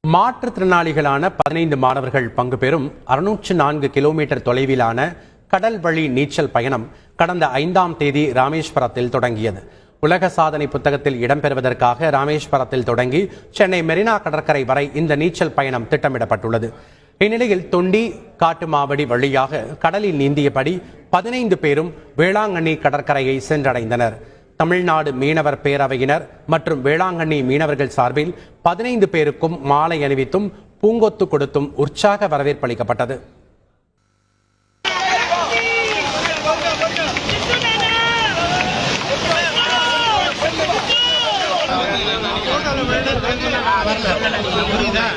மாற்றுத்திறனாளிகளான 15 மாணவர்கள் பங்கு பெறும் 604 கிலோமீட்டர் தொலைவிலான கடல் வழி நீச்சல் பயணம் கடந்த 5ஆம் தேதி ராமேஸ்வரத்தில் தொடங்கியது. உலக சாதனை புத்தகத்தில் இடம்பெறுவதற்காக ராமேஸ்வரத்தில் தொடங்கி சென்னை மெரினா கடற்கரை வரை இந்த நீச்சல் பயணம் திட்டமிடப்பட்டுள்ளது. இந்நிலையில் தொண்டி காட்டுமாவடி வழியாக கடலில் நீந்தியபடி 15 பேரும் வேளாங்கண்ணி கடற்கரையை சென்றடைந்தனர். தமிழ்நாடு மீனவர் பேரவையினர் மற்றும் வேளாங்கண்ணி மீனவர்கள் சார்பில் 15 பேருக்கும் மாலை அணிவித்தும் பூங்கொத்து கொடுத்தும் உற்சாக வரவேற்பு அளிக்கப்பட்டது. புரியுதா?